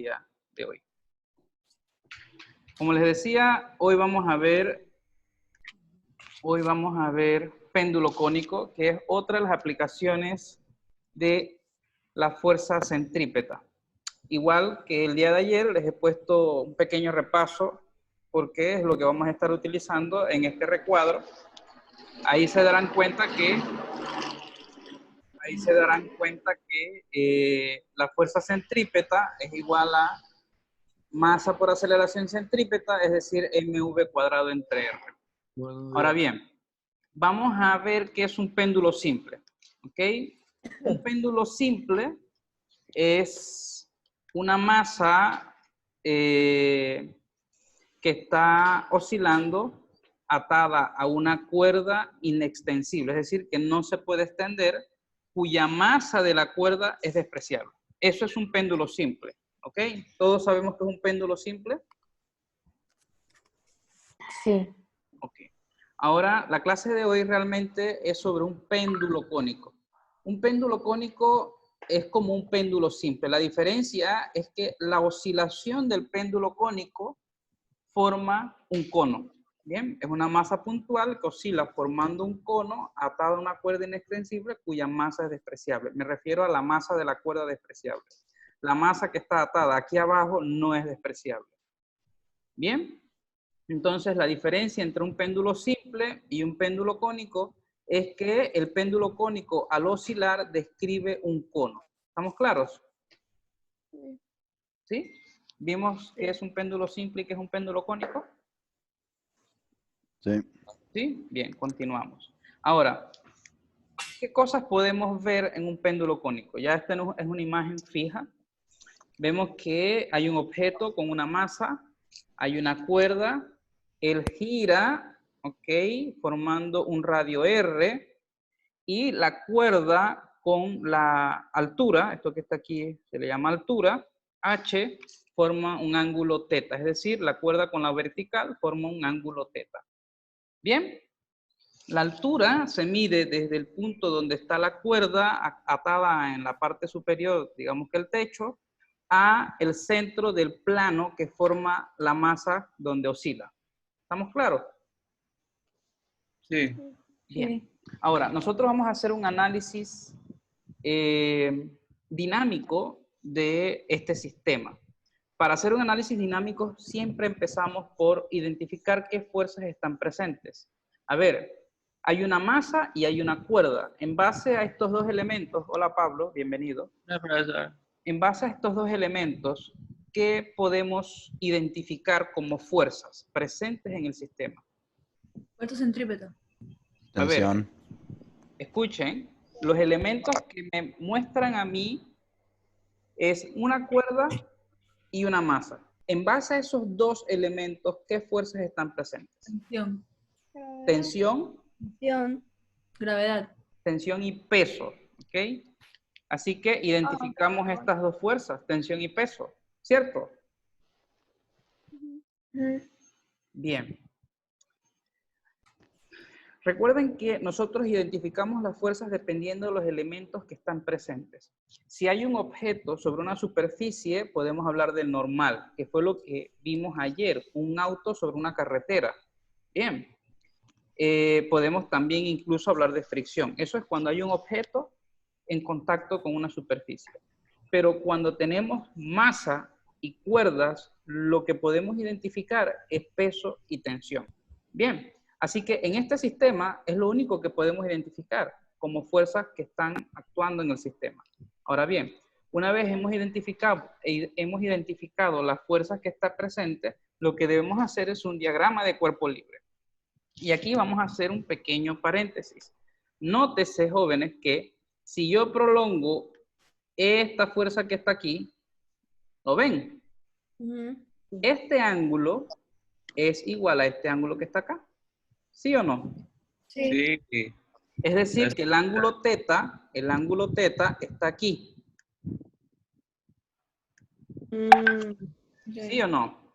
día de hoy. Como les decía, hoy vamos a ver péndulo cónico, que es otra de las aplicaciones de la fuerza centrípeta. Igual que el día de ayer, les he puesto un pequeño repaso porque es lo que vamos a estar utilizando en este recuadro. Ahí se darán cuenta que la fuerza centrípeta es igual a masa por aceleración centrípeta, es decir, mv cuadrado entre r. Ahora bien, vamos a ver qué es un péndulo simple. ¿Ok? Un péndulo simple es una masa que está oscilando atada a una cuerda inextensible, es decir, que no se puede extender, cuya masa de la cuerda es despreciable. Eso es un péndulo simple. ¿Ok? ¿Todos sabemos que es un péndulo simple? Sí. Ok. Ahora, la clase de hoy realmente es sobre un péndulo cónico. Un péndulo cónico es como un péndulo simple. La diferencia es que la oscilación del péndulo cónico forma un cono. Bien, es una masa puntual que oscila formando un cono atado a una cuerda inextensible cuya masa es despreciable. Me refiero a la masa de la cuerda despreciable. La masa que está atada aquí abajo no es despreciable. Bien, entonces la diferencia entre un péndulo simple y un péndulo cónico es que el péndulo cónico al oscilar describe un cono. ¿Estamos claros? ¿Sí? ¿Vimos qué es un péndulo simple y qué es un péndulo cónico? Sí. ¿Sí? Bien, continuamos. Ahora, ¿qué cosas podemos ver en un péndulo cónico? Ya esta no es una imagen fija. Vemos que hay un objeto con una masa, hay una cuerda, él gira, ¿ok? Formando un radio R, y la cuerda con la altura, esto que está aquí se le llama altura, H, forma un ángulo teta, es decir, la cuerda con la vertical forma un ángulo teta. Bien, la altura se mide desde el punto donde está la cuerda atada en la parte superior, digamos que el techo, a el centro del plano que forma la masa donde oscila. ¿Estamos claros? Sí. Bien. Ahora, nosotros vamos a hacer un análisis dinámico de este sistema. Para hacer un análisis dinámico siempre empezamos por identificar qué fuerzas están presentes. A ver, hay una masa y hay una cuerda. En base a estos dos elementos, hola Pablo, bienvenido. No, profesor. En base a estos dos elementos, ¿qué podemos identificar como fuerzas presentes en el sistema? Fuerza centrípeta. A ver, Tensión. escuchen, los elementos que me muestran a mí es una cuerda y una masa. En base a esos dos elementos, ¿qué fuerzas están presentes? Tensión. Tensión, Gravedad. tensión y peso, ¿ok? Así que identificamos estas dos fuerzas, tensión y peso, ¿cierto? Bien. Recuerden que nosotros identificamos las fuerzas dependiendo de los elementos que están presentes. Si hay un objeto sobre una superficie, podemos hablar del normal, que fue lo que vimos ayer, un auto sobre una carretera. Bien. Podemos también incluso hablar de fricción. Eso es cuando hay un objeto en contacto con una superficie. Pero cuando tenemos masa y cuerdas, lo que podemos identificar es peso y tensión. Bien, así que en este sistema es lo único que podemos identificar como fuerzas que están actuando en el sistema. Ahora bien, una vez hemos identificado las fuerzas que están presentes, lo que debemos hacer es un diagrama de cuerpo libre. Y aquí vamos a hacer un pequeño paréntesis. Nótese, jóvenes, que si yo prolongo esta fuerza que está aquí, ¿lo ven? Este ángulo es igual a este ángulo que está acá. ¿Sí o no? Sí. Es decir, que el ángulo teta está aquí. ¿Sí o no?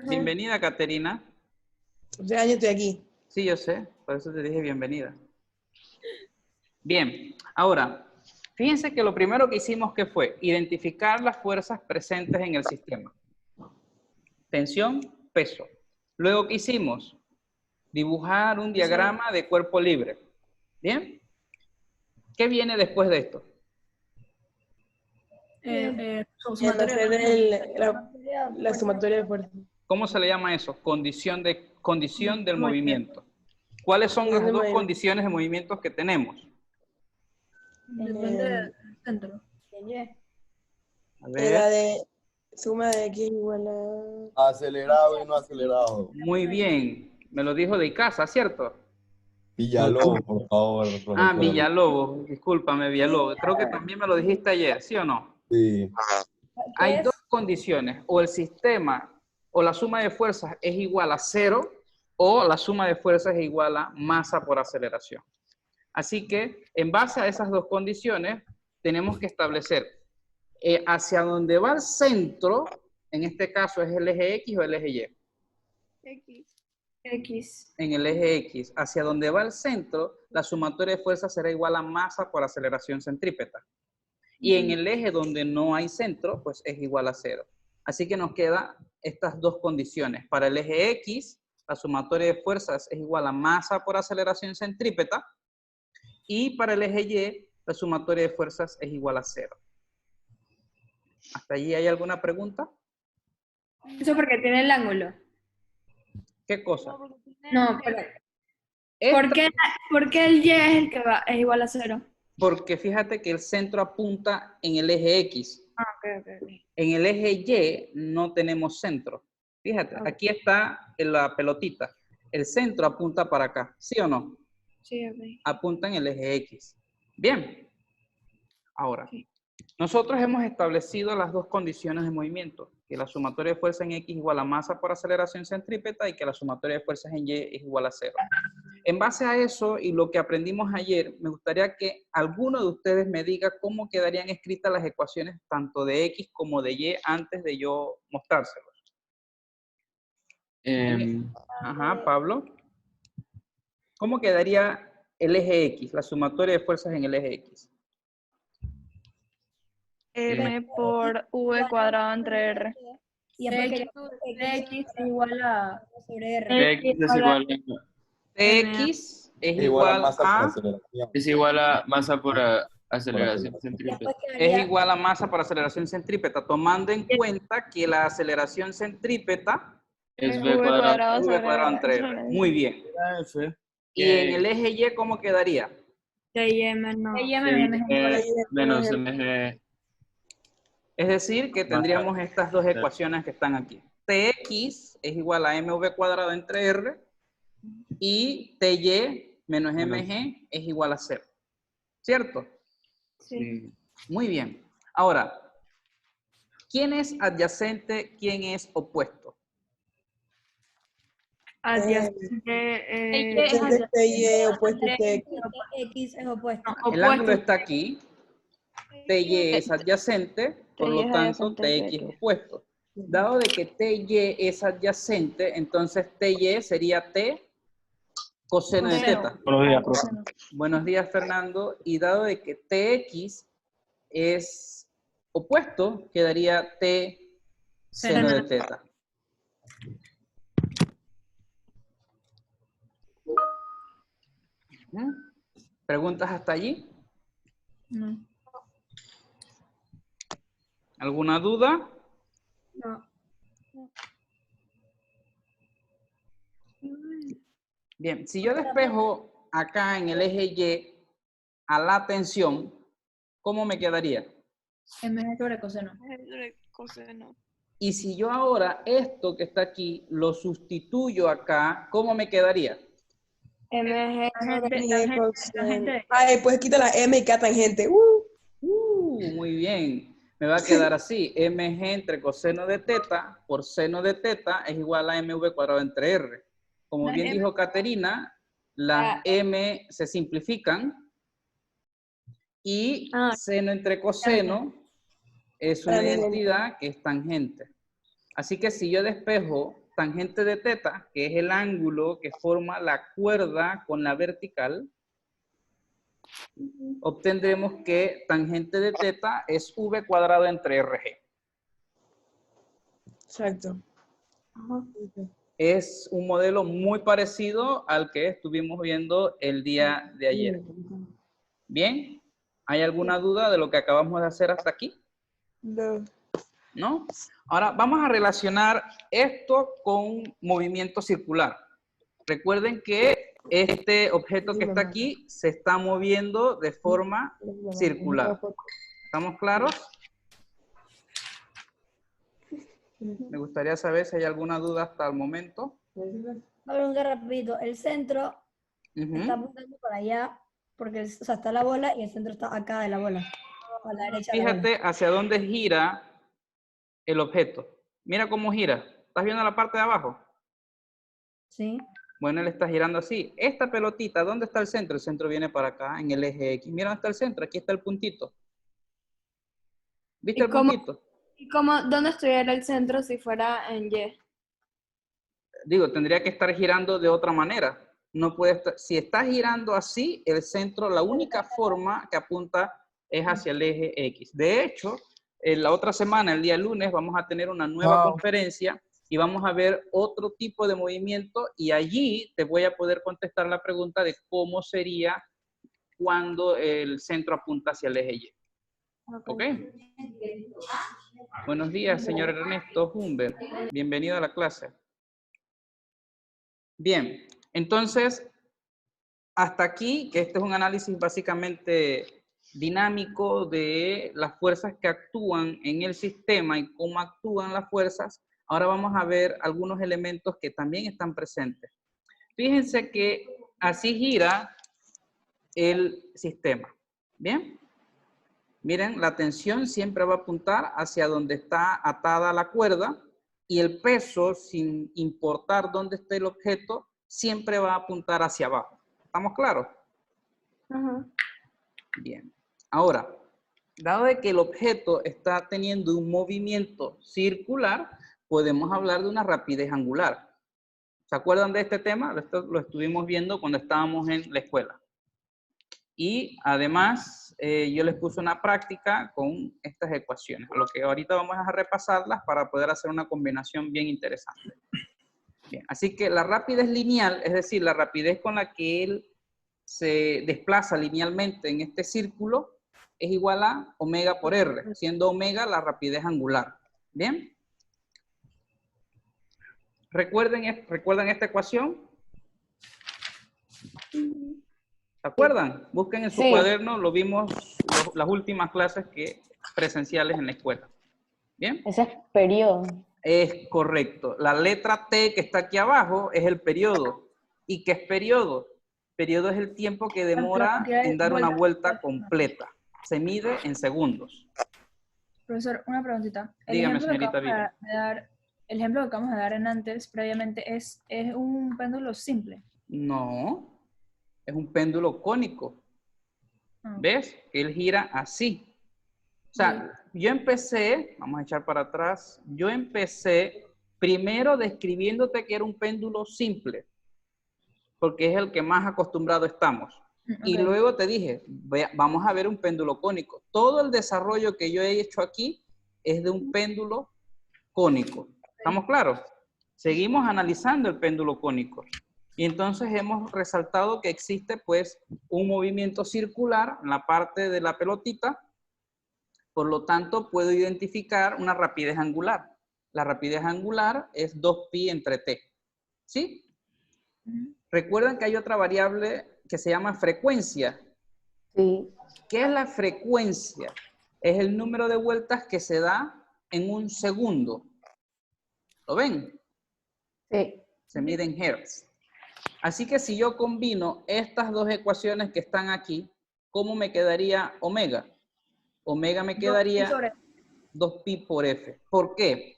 Bienvenida, Caterina. Hace años estoy aquí. Sí, yo sé, por eso te dije bienvenida. Bien, ahora, Fíjense que lo primero que hicimos que fue identificar las fuerzas presentes en el sistema. Tensión, peso. Luego, ¿qué hicimos? Dibujar un diagrama de cuerpo libre. ¿Bien? ¿Qué viene después de esto? La sumatoria de fuerzas. ¿Cómo se le llama eso? Condición del movimiento. ¿Cuáles son las dos condiciones de movimientos que tenemos? Depende del centro. A La ver. de suma de x igual a... Acelerado y no acelerado. Muy bien. Me lo dijo de casa, ¿cierto? Villalobos, por favor, profesor. Ah, Villalobos. Discúlpame, Villalobos. Creo que también me lo dijiste ayer, ¿sí o no? Sí. Hay dos condiciones. O el sistema o la suma de fuerzas es igual a 0 o la suma de fuerzas es igual a masa por aceleración. Así que, en base a esas dos condiciones, tenemos que establecer hacia dónde va el centro, en este caso es el eje X o el eje Y. X. En el eje X, hacia donde va el centro, la sumatoria de fuerzas será igual a masa por aceleración centrípeta. Y en el eje donde no hay centro, pues es igual a 0. Así que nos quedan estas dos condiciones. Para el eje X, la sumatoria de fuerzas es igual a masa por aceleración centrípeta. Y para el eje Y, la sumatoria de fuerzas es igual a 0. ¿Hasta allí hay alguna pregunta? Eso porque tiene el ángulo. ¿Qué cosa? No, pero Esta- ¿por qué el Y es el que va, es igual a 0? Porque fíjate que el centro apunta en el eje X. Ah, ok. En el eje Y no tenemos centro. Fíjate, aquí está la pelotita. El centro apunta para acá, ¿sí o no? Sí, ok. Apunta en el eje X. Bien. Ahora, nosotros hemos establecido las dos condiciones de movimiento, que la sumatoria de fuerza en X igual a masa por aceleración centrípeta y que la sumatoria de fuerzas en Y es igual a 0. En base a eso y lo que aprendimos ayer, me gustaría que alguno de ustedes me diga cómo quedarían escritas las ecuaciones tanto de X como de Y antes de yo mostrárselos. Ajá, Pablo. ¿Cómo quedaría el eje X, la sumatoria de fuerzas en el eje X? M por V cuadrado entre R. Y X es igual a sobre R. X es igual Tx es Igual a igual masa por a... aceleración. es igual a masa por aceleración centrípeta. Es igual a masa por aceleración centrípeta, tomando en cuenta que la aceleración centrípeta Es V cuadrado es v cuadrado entre sobre r. R. Muy bien. Y en el eje Y, ¿cómo quedaría? Y menos Menos mg. Es decir, que tendríamos estas dos ecuaciones que están aquí. Tx es igual a mv cuadrado entre r y ty menos mg es igual a 0. ¿Cierto? Sí. Muy bien. Ahora, ¿quién es adyacente? ¿Quién es opuesto? Adyacente. Y opuesto a X. X es opuesto. El ángulo está aquí. TY es adyacente, por TY lo es tanto, adyacente TX es TX. opuesto. Dado de que TY es adyacente, entonces TY sería T coseno de teta. Buenos días, profe. Buenos días, Fernando. Y dado de que TX es opuesto, quedaría T seno de teta. ¿Preguntas hasta allí? No. ¿Alguna duda? No. Bien, si yo despejo acá en el eje Y a la tensión, ¿cómo me quedaría? MG sobre coseno. Coseno. Y si yo ahora esto que está aquí lo sustituyo acá, ¿cómo me quedaría? MG MG coseno. Ay, pues quita la M y queda tangente. Muy bien. Me va a quedar así. Mg entre coseno de teta por seno de teta es igual a mv cuadrado entre r. Como bien dijo Caterina, las m se simplifican y seno entre coseno es una identidad que es tangente. Así que si yo despejo tangente de teta, que es el ángulo que forma la cuerda con la vertical, obtendremos que tangente de teta es v cuadrado entre RG. Exacto. Es un modelo muy parecido al que estuvimos viendo el día de ayer. Bien, ¿hay alguna duda de lo que acabamos de hacer hasta aquí? No. ¿No? Ahora vamos a relacionar esto con movimiento circular. Recuerden que este objeto que está aquí se está moviendo de forma circular. ¿Estamos claros? Me gustaría saber si hay alguna duda hasta el momento. A ver, un rapidito. El centro está apuntando para allá, porque o sea, está la bola y el centro está acá de la bola. A la derecha de la bola. Fíjate hacia dónde gira el objeto. Mira cómo gira. ¿Estás viendo la parte de abajo? Sí. Bueno, él está girando así. Esta pelotita, ¿dónde está el centro? El centro viene para acá, en el eje X. Mira dónde está el centro. Aquí está el puntito. ¿Viste el puntito? ¿Y dónde estuviera el centro si fuera en Y? Digo, tendría que estar girando de otra manera. No puede estar, si está girando así, el centro, la única forma que apunta es hacia el eje X. De hecho, la otra semana, el día lunes, vamos a tener una nueva conferencia y vamos a ver otro tipo de movimiento y allí te voy a poder contestar la pregunta de cómo sería cuando el centro apunta hacia el eje Y. ¿Ok? Buenos días, señor Ernesto Humbert. Bienvenido a la clase. Bien, entonces, hasta aquí, que este es un análisis básicamente dinámico de las fuerzas que actúan en el sistema y cómo actúan las fuerzas. Ahora vamos a ver algunos elementos que también están presentes. Fíjense que así gira el sistema. ¿Bien? Miren, la tensión siempre va a apuntar hacia donde está atada la cuerda y el peso, sin importar dónde esté el objeto, siempre va a apuntar hacia abajo. ¿Estamos claros? Bien. Ahora, dado de que el objeto está teniendo un movimiento circular, podemos hablar de una rapidez angular. ¿Se acuerdan de este tema? Esto lo estuvimos viendo cuando estábamos en la escuela. Y además, yo les puse una práctica con estas ecuaciones, a lo que ahorita vamos a repasarlas para poder hacer una combinación bien interesante. Bien, así que la rapidez lineal, es decir, la rapidez con la que él se desplaza linealmente en este círculo, es igual a omega por R, siendo omega la rapidez angular. ¿Bien? ¿Recuerdan esta ecuación? ¿Se acuerdan? Busquen en su cuaderno, lo vimos las últimas clases presenciales en la escuela. ¿Bien? Ese es periodo. Es correcto. La letra T que está aquí abajo es el periodo. ¿Y qué es periodo? Periodo es el tiempo que demora en dar una vuelta completa. Se mide en segundos. Profesor, una preguntita. Dígame, señorita Vivian. El ejemplo que acabamos de dar antes, previamente, ¿es un péndulo simple? No. Es un péndulo cónico. ¿Ves? Que él gira así. O sea, yo empecé, vamos a echar para atrás, yo empecé primero describiéndote que era un péndulo simple, porque es el que más acostumbrado estamos. Y luego te dije, vamos a ver un péndulo cónico. Todo el desarrollo que yo he hecho aquí es de un péndulo cónico. ¿Estamos claros? Seguimos analizando el péndulo cónico. Y entonces hemos resaltado que existe pues un movimiento circular en la parte de la pelotita. Por lo tanto, puedo identificar una rapidez angular. La rapidez angular es 2pi entre t. ¿Sí? Recuerden que hay otra variable que se llama frecuencia. Sí. ¿Qué es la frecuencia? Es el número de vueltas que se da en un segundo. ¿Lo ven? Sí. Se mide en hertz. Así que si yo combino estas dos ecuaciones que están aquí, ¿cómo me quedaría omega? Omega me quedaría 2pi por f. ¿Por qué?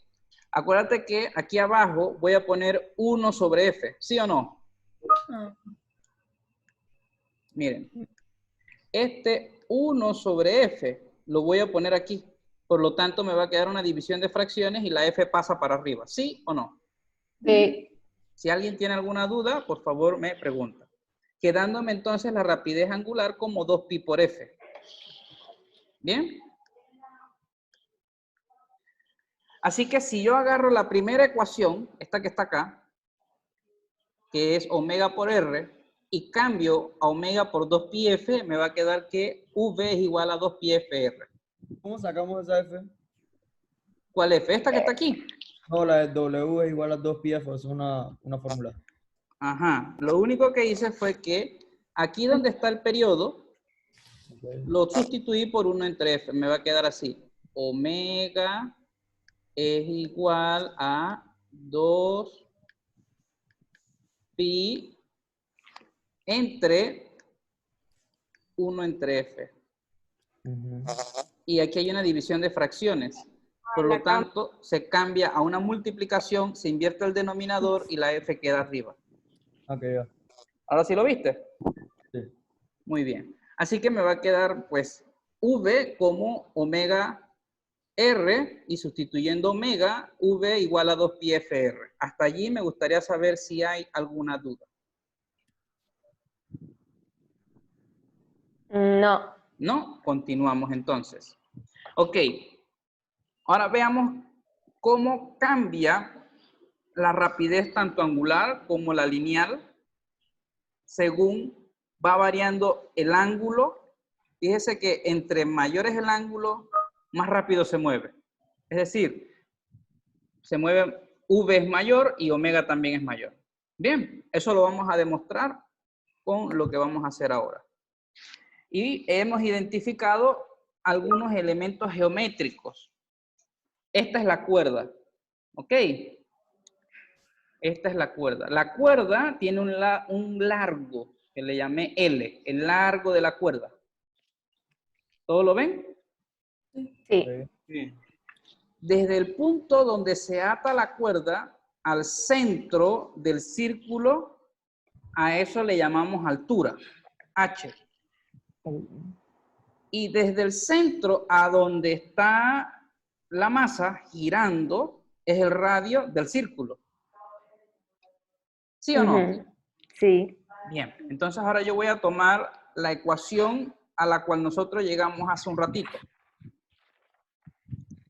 Acuérdate que aquí abajo voy a poner 1 sobre f. ¿Sí o no? Miren. Este 1 sobre f lo voy a poner aquí. Por lo tanto, me va a quedar una división de fracciones y la f pasa para arriba. ¿Sí o no? Sí. Si alguien tiene alguna duda, por favor me pregunta. quedándome entonces la rapidez angular como 2pi por f. ¿Bien? Así que si yo agarro la primera ecuación, esta que está acá, que es omega por r, y cambio a omega por 2pi f, me va a quedar que v es igual a 2pi f r. ¿Cómo sacamos esa F? ¿Cuál f? Esta que está aquí. No, la de W es igual a 2πf, es una fórmula. Ajá. Lo único que hice fue que aquí donde está el periodo, Okay. lo sustituí por 1 entre f. Me va a quedar así. Omega es igual a 2pi entre 1 entre f. Y aquí hay una división de fracciones. Por lo tanto, se cambia a una multiplicación, se invierte el denominador y la f queda arriba. Ok, ya. ¿Ahora sí lo viste? Sí. Muy bien. Así que me va a quedar, pues, v como omega r y sustituyendo omega, v igual a 2pi fr. Hasta allí me gustaría saber si hay alguna duda. No. ¿No? Continuamos entonces. Ok. Ahora veamos cómo cambia la rapidez tanto angular como la lineal según va variando el ángulo. Fíjese que entre mayor es el ángulo, más rápido se mueve. Es decir, se mueve, v es mayor y omega también es mayor. Bien, eso lo vamos a demostrar con lo que vamos a hacer ahora. Y hemos identificado algunos elementos geométricos. Esta es la cuerda, ¿ok? Esta es la cuerda. La cuerda tiene un largo que le llamé L, el largo de la cuerda. ¿Todo lo ven? Sí. Sí. Desde el punto donde se ata la cuerda al centro del círculo, a eso le llamamos altura, H. Y desde el centro a donde está la masa girando, es el radio del círculo. ¿Sí o no? Ujú. Sí. Bien, entonces ahora yo voy a tomar la ecuación a la cual nosotros llegamos hace un ratito.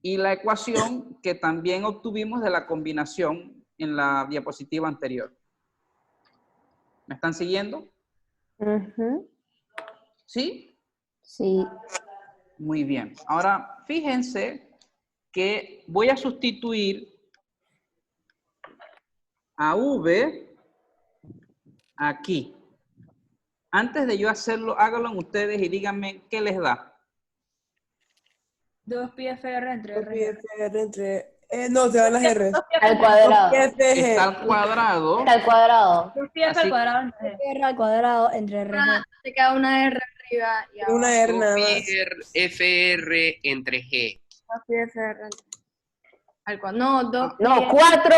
Y la ecuación que también obtuvimos de la combinación en la diapositiva anterior. ¿Me están siguiendo? Ujú. ¿Sí? Sí. Muy bien. Ahora, fíjense que voy a sustituir a V aquí. Antes de yo hacerlo, háganlo ustedes y díganme qué les da. 2pi fr entre r. 2πfr entre... no, se van las R. Al cuadrado. 2πfg. Está al cuadrado. Está al cuadrado. 2pi f Así- al cuadrado entre g. R al cuadrado entre RG. Se queda una R arriba y abajo. Una R nada más. FR entre G. 2πfr al cuadrado. No, 2 No, 4.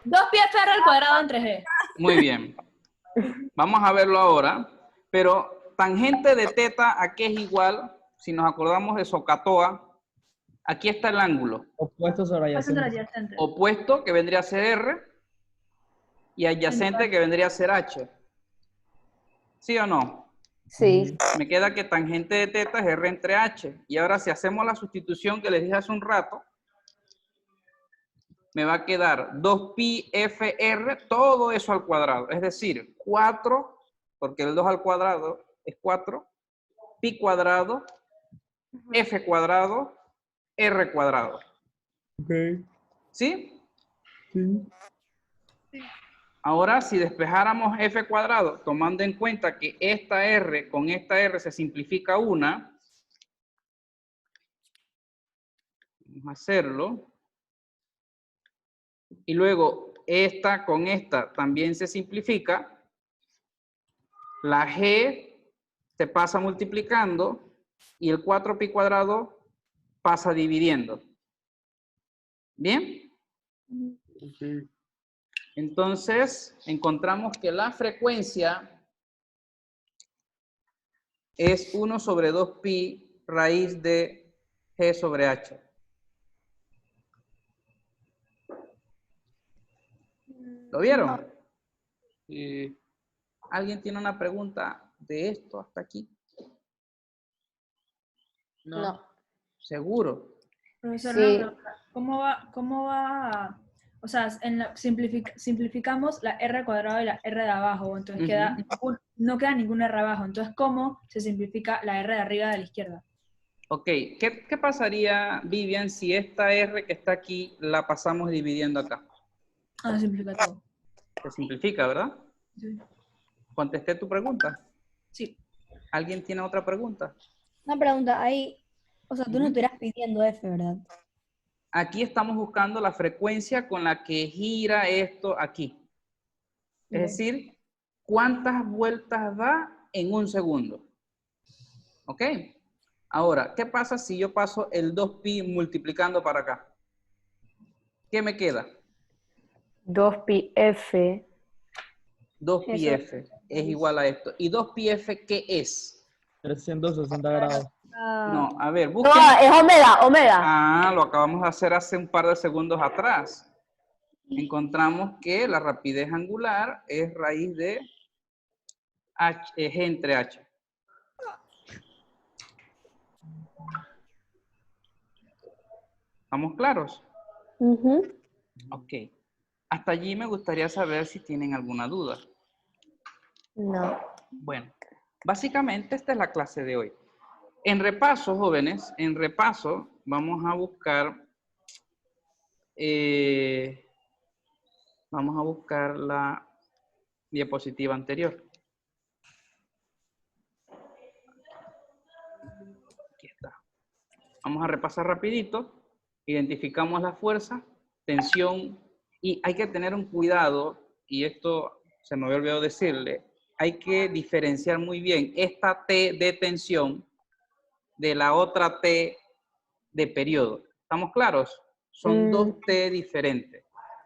2pi fr al cuadrado entre g. Muy bien. Vamos a verlo ahora. Pero tangente de teta, ¿a qué es igual? Si nos acordamos de SOHCAHTOA, aquí está el ángulo. Opuesto sobre Pasan adyacente. adyacente. Opuesto, que vendría a ser R, y adyacente, que vendría a ser H. ¿Sí o no? Sí. Me queda que tangente de teta es R entre H. Y ahora si hacemos la sustitución que les dije hace un rato, me va a quedar 2pi fr, todo eso al cuadrado. Es decir, 4, porque el 2 al cuadrado es 4, pi cuadrado, f cuadrado, r cuadrado. Ok. ¿Sí? Sí. Ahora, si despejáramos f cuadrado, tomando en cuenta que esta r con esta r se simplifica una, vamos a hacerlo. Y luego esta con esta también se simplifica. La g se pasa multiplicando y el 4pi cuadrado pasa dividiendo. ¿Bien? Okay. Entonces, encontramos que la frecuencia es 1 sobre 2pi raíz de g sobre h. ¿Lo vieron? Sí. ¿Alguien tiene una pregunta de esto hasta aquí? No. ¿Seguro? Profesor, Sí. una pregunta. ¿Cómo va? O sea, simplificamos la R cuadrada y la R de abajo, entonces no queda ninguna R abajo. Entonces, ¿cómo se simplifica la R de arriba de la izquierda? Ok, ¿qué pasaría, Vivian, si esta R que está aquí la pasamos dividiendo acá? Ah, simplifica todo. Se simplifica, ¿verdad? Sí. ¿Contesté tu pregunta? Sí. ¿Alguien tiene otra pregunta? Una pregunta, ahí, o sea, tú no estuvieras pidiendo F, ¿verdad? Aquí estamos buscando la frecuencia con la que gira esto aquí. Es decir, ¿cuántas vueltas da en un segundo? ¿Ok? Ahora, ¿qué pasa si yo paso el 2pi multiplicando para acá? ¿Qué me queda? 2πf. 2πf es igual a esto. ¿Y 2πf qué es? 360 grados. No, a ver, No, busquen. es omega, omega. Ah, lo acabamos de hacer hace un par de segundos atrás. Encontramos que la rapidez angular es raíz de h, g entre h. ¿Estamos claros? Ok. Hasta allí me gustaría saber si tienen alguna duda. No. Bueno, básicamente esta es la clase de hoy. En repaso, jóvenes, en repaso vamos a buscar la diapositiva anterior. Aquí está. Vamos a repasar rapidito. Identificamos la fuerza, tensión, y hay que tener un cuidado, y esto se me había olvidado decirle, hay que diferenciar muy bien esta T de tensión de la otra T de periodo. ¿Estamos claros? Son dos T diferentes.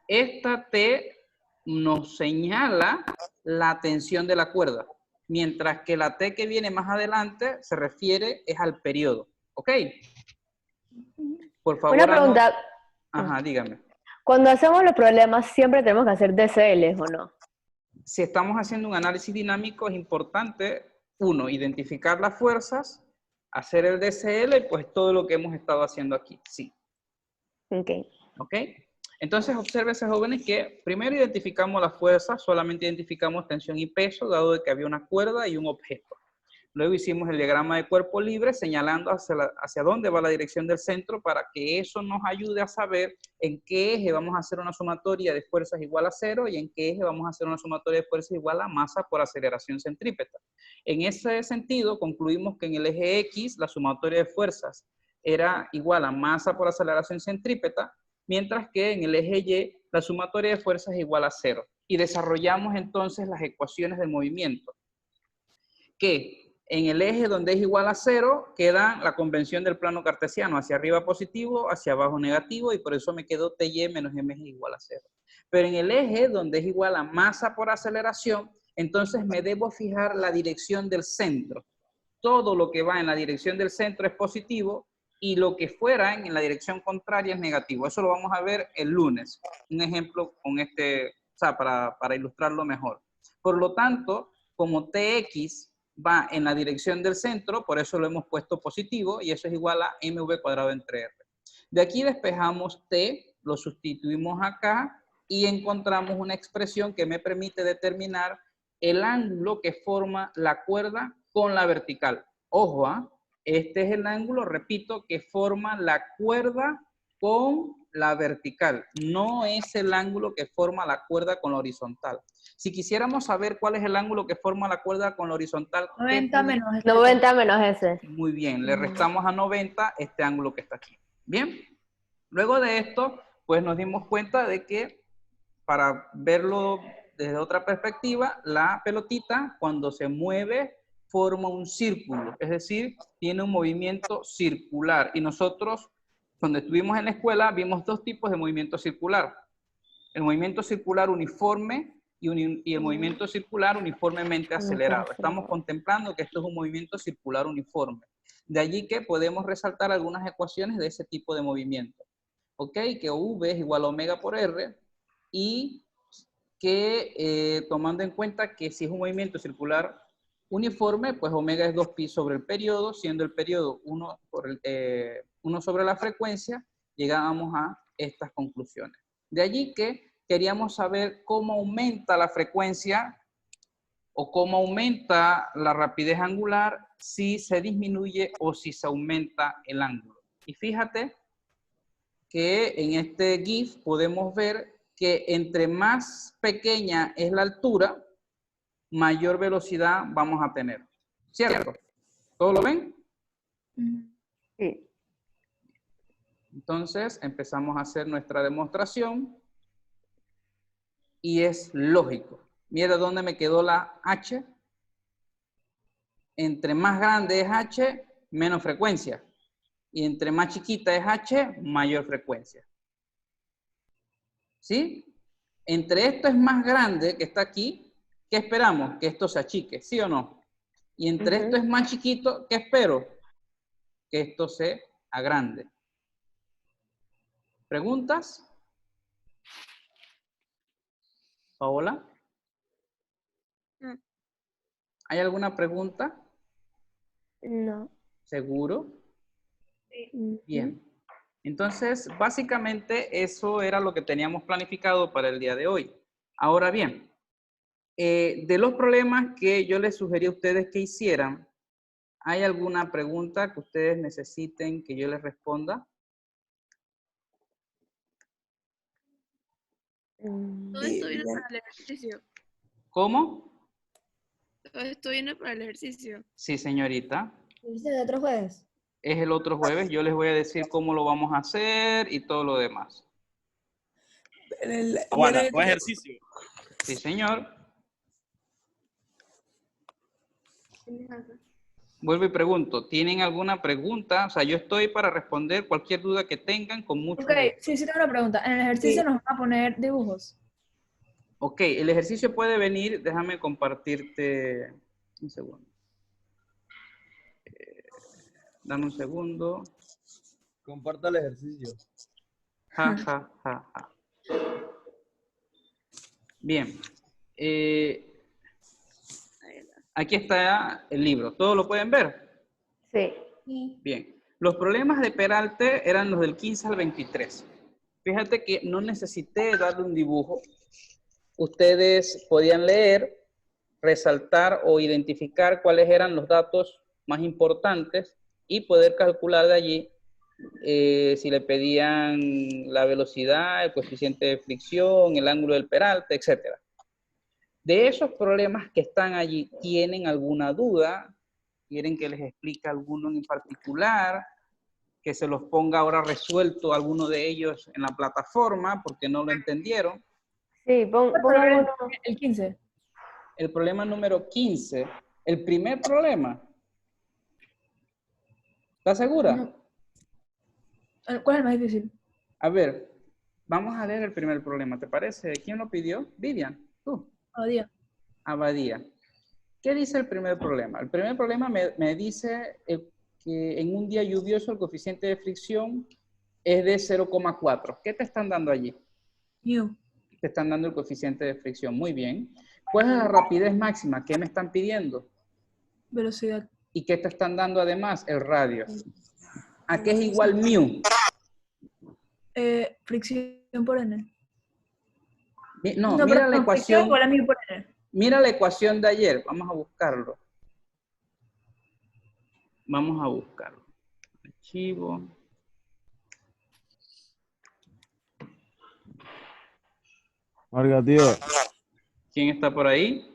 Esta T nos señala la tensión de la cuerda, mientras que la T que viene más adelante se refiere es al periodo. ¿Ok? Por favor. Una pregunta. Ajá, dígame. Cuando hacemos los problemas, siempre tenemos que hacer DCLs, ¿o no? Si estamos haciendo un análisis dinámico, es importante, uno, identificar las fuerzas, hacer el DCL y pues todo lo que hemos estado haciendo aquí. Sí. Ok. ¿Ok? Entonces, obsérvense, jóvenes, que primero identificamos las fuerzas, solamente identificamos tensión y peso, dado de que había una cuerda y un objeto. Luego hicimos el diagrama de cuerpo libre, señalando hacia dónde va la dirección del centro para que eso nos ayude a saber en qué eje vamos a hacer una sumatoria de fuerzas igual a 0 y en qué eje vamos a hacer una sumatoria de fuerzas igual a masa por aceleración centrípeta. En ese sentido, concluimos que en el eje X la sumatoria de fuerzas era igual a masa por aceleración centrípeta, mientras que en el eje Y la sumatoria de fuerzas es igual a 0. Y desarrollamos entonces las ecuaciones del movimiento, que en el eje donde es igual a 0 queda la convención del plano cartesiano, hacia arriba positivo, hacia abajo negativo, y por eso me quedó TY menos MG igual a 0. Pero en el eje donde es igual a masa por aceleración, entonces me debo fijar la dirección del centro. Todo lo que va en la dirección del centro es positivo, y lo que fuera en la dirección contraria es negativo. Eso lo vamos a ver el lunes. Un ejemplo con o sea, para ilustrarlo mejor. Por lo tanto, como TX va en la dirección del centro, por eso lo hemos puesto positivo, y eso es igual a mv cuadrado entre r. De aquí despejamos t, lo sustituimos acá, y encontramos una expresión que me permite determinar el ángulo que forma la cuerda con la vertical. Ojo, este es el ángulo, repito, que forma la cuerda con la vertical. No es el ángulo que forma la cuerda con la horizontal. Si quisiéramos saber cuál es el ángulo que forma la cuerda con la horizontal. 90 menos ese. 90 menos ese. Muy bien, le restamos a 90 este ángulo que está aquí. Bien, luego de esto, pues nos dimos cuenta de que, para verlo desde otra perspectiva, la pelotita cuando se mueve forma un círculo, es decir, tiene un movimiento circular. Y nosotros, cuando estuvimos en la escuela, vimos dos tipos de movimiento circular. El movimiento circular uniforme y el movimiento circular uniformemente acelerado. Estamos contemplando que esto es un movimiento circular uniforme. De allí que podemos resaltar algunas ecuaciones de ese tipo de movimiento. ¿Ok? Que V es igual a omega por R, y que tomando en cuenta que si es un movimiento circular uniforme, pues omega es 2pi sobre el periodo, siendo el periodo 1 sobre la frecuencia, llegábamos a estas conclusiones. De allí que queríamos saber cómo aumenta la frecuencia o cómo aumenta la rapidez angular si se disminuye o si se aumenta el ángulo. Y fíjate que en este GIF podemos ver que entre más pequeña es la altura, mayor velocidad vamos a tener. ¿Cierto? ¿Todo lo ven? Sí. Entonces empezamos a hacer nuestra demostración y es lógico. Mira dónde me quedó la H. Entre más grande es H, menos frecuencia. Y entre más chiquita es H, mayor frecuencia. ¿Sí? Entre esto es más grande, que está aquí, ¿qué esperamos? Que esto se achique, ¿sí o no? Y entre esto es más chiquito, ¿qué espero? Que esto se agrande. ¿Preguntas? Paola. ¿Hay alguna pregunta? No. ¿Seguro? Bien. Entonces, básicamente eso era lo que teníamos planificado para el día de hoy. Ahora bien, de los problemas que yo les sugerí a ustedes que hicieran, ¿hay alguna pregunta que ustedes necesiten que yo les responda? Todo esto viene para el ejercicio. ¿Cómo? Todo esto viene para el ejercicio. Sí, señorita. ¿Dice de otro jueves? Es el otro jueves. Yo les voy a decir cómo lo vamos a hacer y todo lo demás. Bueno, buen ejercicio. Sí, señor. Vuelvo y pregunto, ¿tienen alguna pregunta? O sea, yo estoy para responder cualquier duda que tengan con mucho Ok, gusto. sí, tengo una pregunta. En el ejercicio nos van a poner dibujos. Ok, el ejercicio puede venir, déjame compartirte un segundo. Dame un segundo. Comparta el ejercicio. Ja, ja, ja, ja. Bien. Aquí está el libro. ¿Todos lo pueden ver? Sí. Bien. Los problemas de Peralte eran los del 15 al 23. Fíjate que no necesité darle un dibujo. Ustedes podían leer, resaltar o identificar cuáles eran los datos más importantes y poder calcular de allí si le pedían la velocidad, el coeficiente de fricción, el ángulo del peralte, etc. De esos problemas que están allí, ¿tienen alguna duda? ¿Quieren que les explique alguno en particular? ¿Que se los ponga ahora resuelto alguno de ellos en la plataforma porque no lo entendieron? Sí, pongan uno. El 15. El problema número 15. El primer problema. ¿Estás segura? No. ¿Cuál es el más difícil? A ver, vamos a leer el primer problema, ¿te parece? ¿Quién lo pidió? Vivian, tú. Abadía. Abadía. ¿Qué dice el primer problema? El primer problema me dice que en un día lluvioso el coeficiente de fricción es de 0,4. ¿Qué te están dando allí? U. Te están dando el coeficiente de fricción. Muy bien. ¿Cuál es la rapidez máxima? ¿Qué me están pidiendo? Velocidad. ¿Y qué te están dando además? El radio. ¿A qué es igual mu? Fricción por N. No, mira la ecuación. Por M por N. Mira la ecuación de ayer. Vamos a buscarlo. Vamos a buscarlo. Archivo. Marga, tío. ¿Quién está por ahí?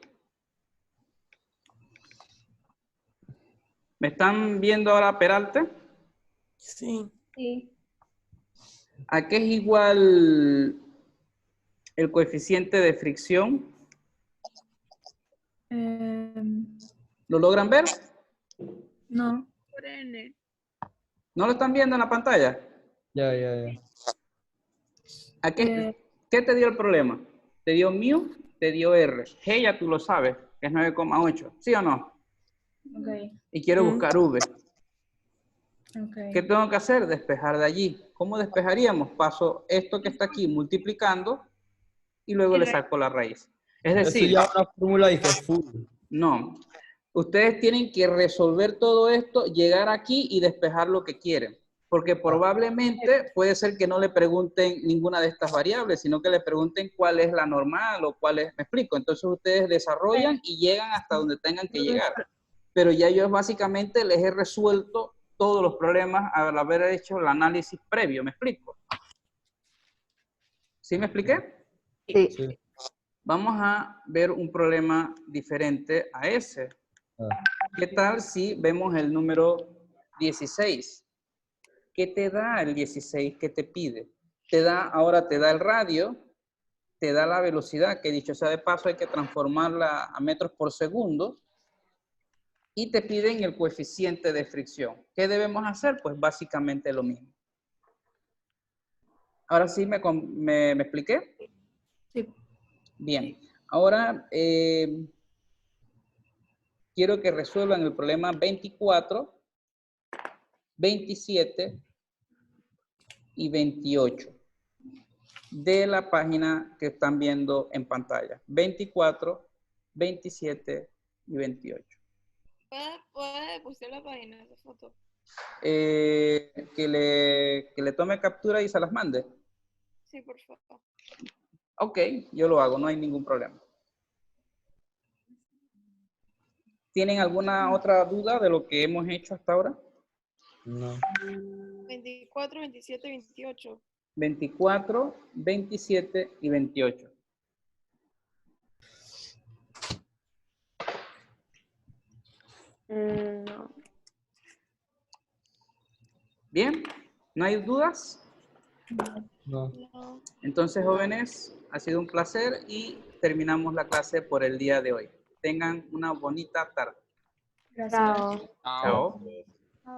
¿Me están viendo ahora Peralte? Sí. ¿A qué es igual el coeficiente de fricción? ¿Lo logran ver? No. Por N. ¿No lo están viendo en la pantalla? Ya. ¿A qué te dio el problema? ¿Te dio mu? ¿Te dio r? G ya tú lo sabes, que es 9,8. ¿Sí o no? Ok. Y quiero buscar v. Okay. ¿Qué tengo que hacer? Despejar de allí. ¿Cómo despejaríamos? Paso esto que está aquí multiplicando y luego le saco la raíz. Es decir, eso ya es una fórmula y que es full. no. Ustedes tienen que resolver todo esto, llegar aquí y despejar lo que quieren. Porque probablemente puede ser que no le pregunten ninguna de estas variables, sino que le pregunten cuál es la normal o cuál es, me explico. Entonces ustedes desarrollan y llegan hasta donde tengan que llegar. Pero ya yo básicamente les he resuelto todos los problemas al haber hecho el análisis previo, ¿me explico? ¿Sí me expliqué? Sí. Sí. Vamos a ver un problema diferente a ese. ¿Qué tal si vemos el número 16? ¿Qué te da el 16? ¿Qué te pide? Ahora te da el radio, te da la velocidad, que dicho sea de paso hay que transformarla a metros por segundo, y te piden el coeficiente de fricción. ¿Qué debemos hacer? Pues básicamente lo mismo. ¿Ahora sí me expliqué? Sí. Bien. Ahora quiero que resuelvan el problema 24, 27 y 28 de la página que están viendo en pantalla. 24, 27 y 28. ¿Puede postear la página de foto? Que le tome captura y se las mande. Sí, por favor. Ok, yo lo hago, no hay ningún problema. ¿Tienen alguna otra duda de lo que hemos hecho hasta ahora? No. 24, 27, 28. 24, 27 y 28. No. ¿Bien? ¿No hay dudas? No. No. Entonces, jóvenes, ha sido un placer y terminamos la clase por el día de hoy. Tengan una bonita tarde. Gracias. Chao. Chao. No.